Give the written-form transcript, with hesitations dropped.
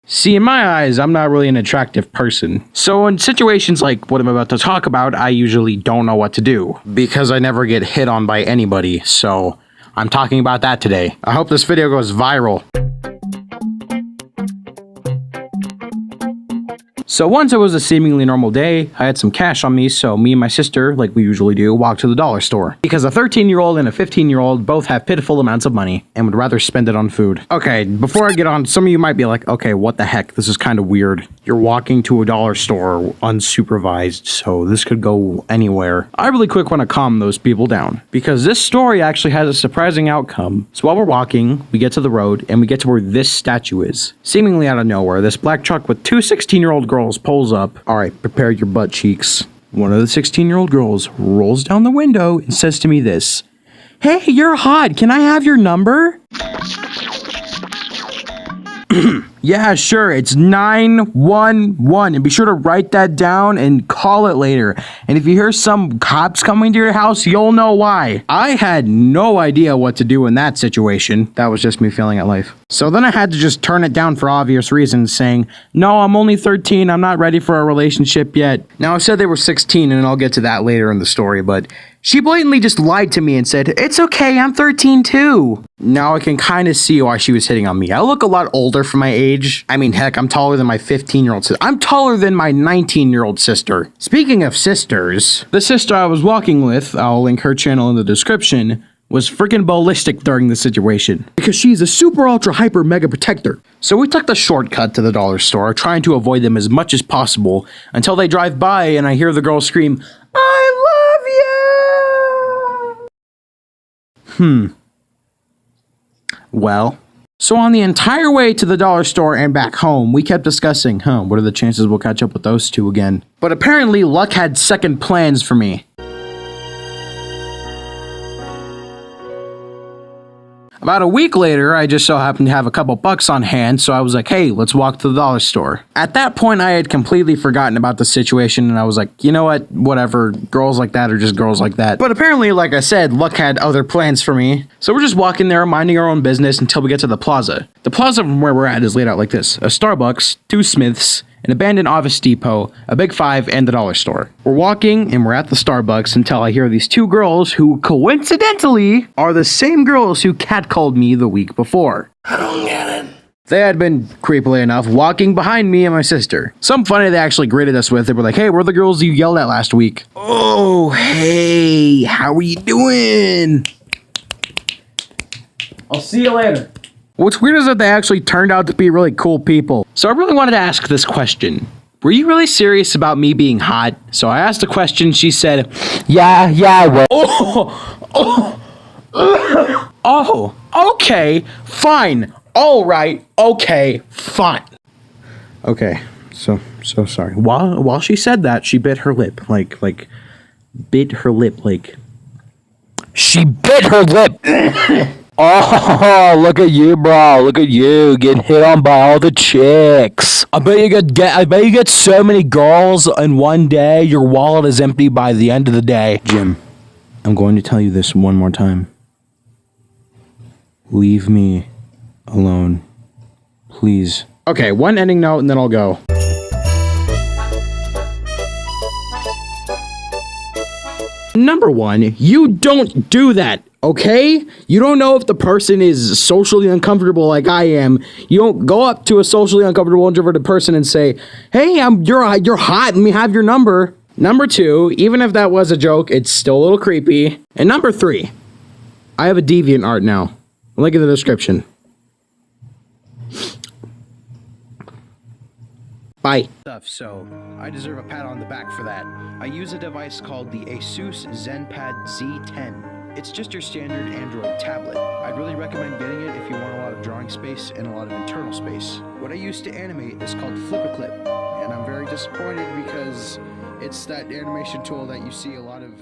See, in my eyes, I'm not really an attractive person. So in situations like what I'm about to talk about, I usually don't know what to do. Because I never get hit on by anybody, so I'm talking about that today. I hope this video goes viral. So once it was a seemingly normal day, I had some cash on me, so me and my sister, like we usually do, walked to the dollar store. Because a 13-year-old and a 15-year-old both have pitiful amounts of money and would rather spend it on food. Okay, before I get on, some of you might be like, okay, what the heck? This is kind of weird. You're walking to a dollar store unsupervised, so this could go anywhere. I really quick want to calm those people down, because this story actually has a surprising outcome. So while we're walking, we get to the road, and we get to where this statue is. Seemingly out of nowhere, this black truck with two 16-year-old girls pulls up. All right, prepare your butt cheeks. One of the 16-year-old girls rolls down the window and says to me this: "Hey, you're hot. Can I have your number?" Yeah, sure. It's 911. And be sure to write that down and call it later. And if you hear some cops coming to your house, you'll know why. I had no idea what to do in that situation. That was just me failing at life. So then I had to just turn it down for obvious reasons, saying, "No, I'm only 13. I'm not ready for a relationship yet." Now, I said they were 16, and I'll get to that later in the story, but she blatantly just lied to me and said, "It's okay, I'm 13 too." Now I can kind of see why she was hitting on me. I look a lot older for my age. I mean, heck, I'm taller than my 15-year-old sister. I'm taller than my 19-year-old sister. Speaking of sisters, the sister I was walking with, I'll link her channel in the description, was freaking ballistic during the situation, because she's a super ultra hyper mega protector. So we took the shortcut to the dollar store, trying to avoid them as much as possible, until they drive by and I hear the girl scream, "I love you!" Well, so on the entire way to the dollar store and back home, we kept discussing, what are the chances we'll catch up with those two again? But apparently luck had second plans for me. About a week later, I just so happened to have a couple bucks on hand, so I was like, hey, let's walk to the dollar store. At that point, I had completely forgotten about the situation, and I was like, you know what, whatever, girls like that are just girls like that. But apparently, like I said, luck had other plans for me. So we're just walking there, minding our own business until we get to the plaza. The plaza from where we're at is laid out like this: a Starbucks, two Smiths, an abandoned office depot, a Big Five, and the dollar store. We're walking, and we're at the Starbucks until I hear these two girls who, coincidentally, are the same girls who catcalled me the week before. I don't get it. They had been, creepily enough, walking behind me and my sister. Some funny they actually greeted us with. They were like, "Hey, we're the girls you yelled at last week." "Oh, hey, how are you doing?" "I'll see you later." What's weird is that they actually turned out to be really cool people. So I really wanted to ask this question. Were you really serious about me being hot? So I asked a question. She said, yeah, I was. Oh, okay, fine. All right, okay, fine. Okay, so sorry. While she said that, she bit her lip, she bit her lip. Oh, look at you, bro. Look at you getting hit on by all the chicks. I bet you get so many girls in one day, your wallet is empty by the end of the day. Jim, I'm going to tell you this one more time. Leave me alone, please. Okay, one ending note and then I'll go. Number one, you don't do that. Okay? You don't know if the person is socially uncomfortable like I am. You don't go up to a socially uncomfortable introverted person and say, "Hey, you're hot, let me have your number." Number two, even if that was a joke, it's still a little creepy. And number three, I have a Deviantart now. Link in the description. Bye. So, I deserve a pat on the back for that. I use a device called the Asus ZenPad Z10. It's just your standard Android tablet. I'd really recommend getting it if you want a lot of drawing space and a lot of internal space. What I use to animate is called Flip-a-Clip, and I'm very disappointed because it's that animation tool that you see a lot of